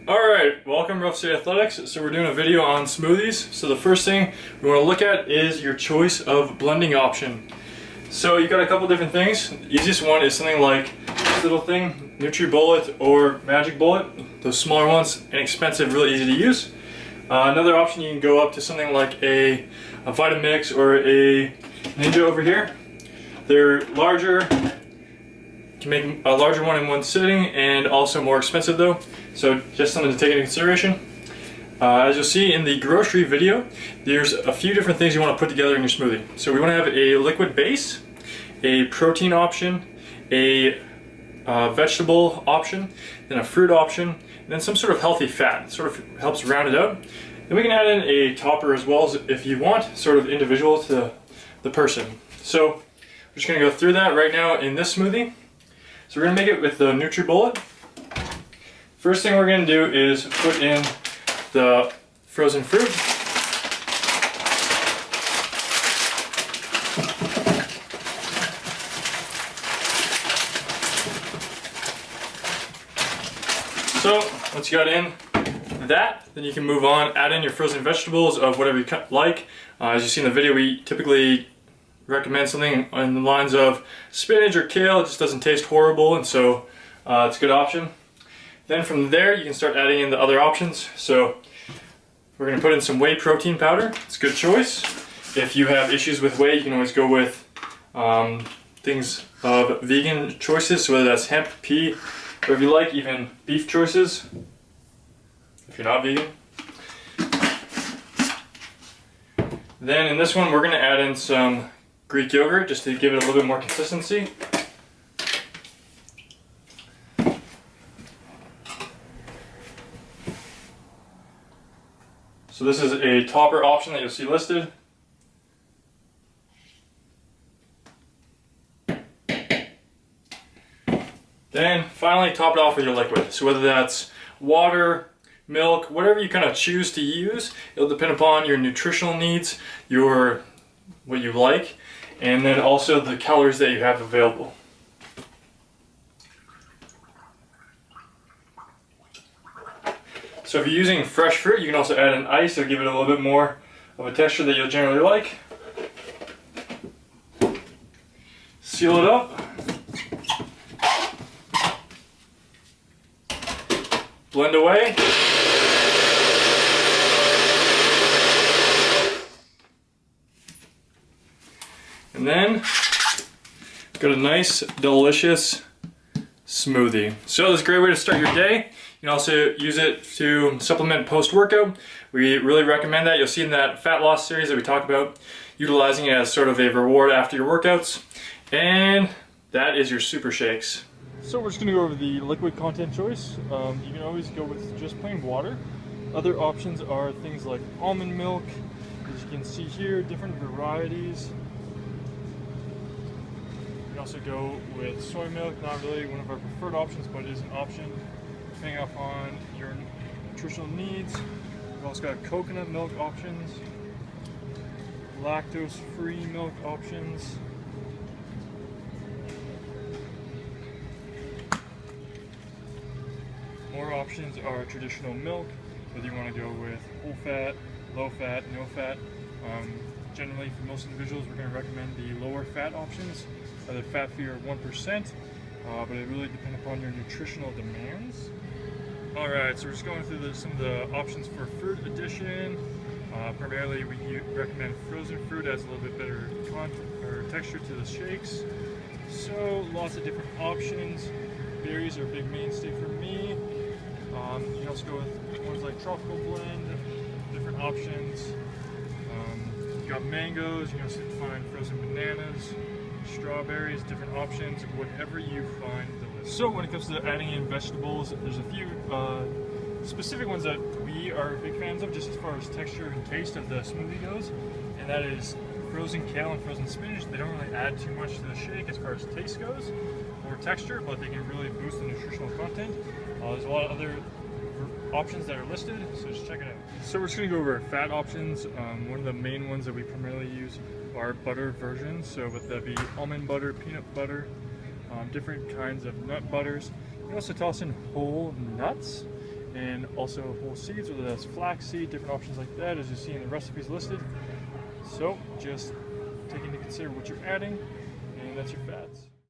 Alright, welcome Rough State Athletics. So we're doing a video on smoothies. So the first thing we want to look at is your choice of blending option. So you got a couple different things. The easiest one is something like this little thing, NutriBullet or Magic Bullet. Those smaller ones, inexpensive, really easy to use. Another option, you can go up to something like a Vitamix or a Ninja over here. They're larger. You can make a larger one in one sitting and also more expensive though. So just something to take into consideration. As you'll see in the grocery video, there's a few different things you want to put together in your smoothie. So we want to have a liquid base, a protein option, a vegetable option, then a fruit option, and then some sort of healthy fat. It sort of helps round it out. Then we can add in a topper as well, if you want, sort of individual to the person. So we're just going to go through that right now in this smoothie. So we're going to make it with the NutriBullet. First thing we're going to do is put in the frozen fruit. So once you got in that, then you can move on, add in your frozen vegetables of whatever you like. As you see in the video, we typically recommend something in the lines of spinach or kale. It just doesn't taste horrible, and so it's a good option. Then from there you can start adding in the other options. So we're going to put in some whey protein powder. It's a good choice. If you have issues with whey, you can always go with things of vegan choices, so whether that's hemp, pea, whatever you like, even beef choices if you're not vegan. Then in this one we're going to add in some Greek yogurt just to give it a little bit more consistency. So this is a topper option that you'll see listed. Then finally top it off with your liquid. So whether that's water, milk, whatever you kind of choose to use, it'll depend upon your nutritional needs, what you like, and then also the calories that you have available. So if you're using fresh fruit, you can also add in ice to give it a little bit more of a texture that you'll generally like. Seal it up. Blend away. And then got a nice, delicious smoothie. So this is a great way to start your day. You can also use it to supplement post-workout. We really recommend that. You'll see in that fat loss series that we talk about utilizing it as sort of a reward after your workouts. And that is your super shakes. So we're just going to go over the liquid content choice. You can always go with just plain water. Other options are things like almond milk, as you can see here, different varieties. You can also go with soy milk, not really one of our preferred options, but it is an option depending upon your nutritional needs. We've also got coconut milk options, lactose-free milk options. More options are traditional milk, whether you want to go with whole fat, low fat, no fat. Generally, for most individuals, we're going to recommend the lower fat options, either fat-free or 1%, but it really depends upon your nutritional demands. Alright, so we're just going through some of the options for fruit addition. Primarily, we recommend frozen fruit as a little bit better texture to the shakes. So, lots of different options. Berries are a big mainstay for me. You can also go with ones like tropical blend, different options. You got mangoes, you can also find frozen bananas, strawberries, different options, whatever you find delicious. So when it comes to adding in vegetables, there's a few specific ones that we are big fans of just as far as texture and taste of the smoothie goes, and that is frozen kale and frozen spinach. They don't really add too much to the shake as far as taste goes or texture, but they can really boost the nutritional content. There's a lot of other options that are listed, so just check it out. So we're just going to go over fat options. One of the main ones that we primarily use are butter versions, so whether that be almond butter, peanut butter, different kinds of nut butters. You can also toss in whole nuts and also whole seeds, whether that's flaxseed, different options like that, as you see in the recipes listed. So just take into consider what you're adding, and that's your fats.